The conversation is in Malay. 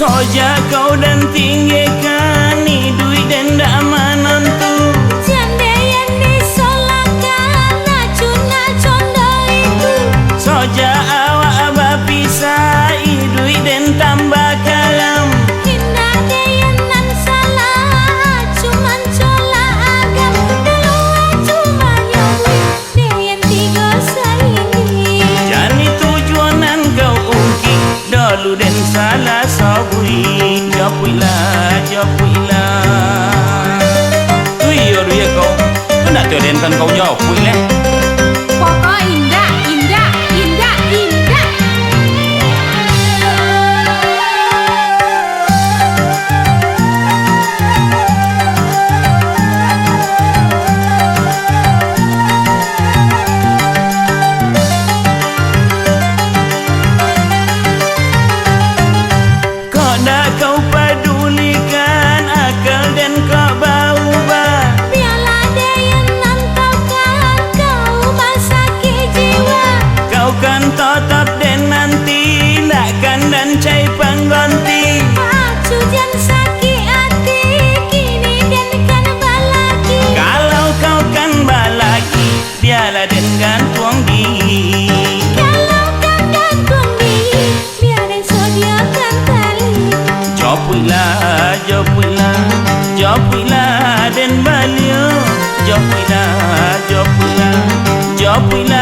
Soja kau dan tinggikan ni duit dan dak manon tu. Jandayan disolakan Nacuna condo itu. Soja awak abah pisah duit dan tambah kalam. Hindah dayanan salah cuman cola agam. Dulu cuma nyawi dayan tiga saingi. Jani tujuanan kau ungkit dulu dan salah sabui. Japuilah Tuyo ya kau. Kau nak terdenkan kau japuilah. Pokok indah, indah, indah, indah. Kau dah kau pedulikan akal dan kau berubah. Biarlah dayanan taukan kau masaki jiwa. Kau kan tetap dan nanti nakkan dan cai pengganti. Aku jangan sakit hati kini dan kan balaki. Kalau kau kan balaki biarlah dan gantung diri. Kalau kau gantung diri biar dan sediakan tali. Japuilah, japuilah, japuilah dan baliau. Japuilah, japuilah, japuilah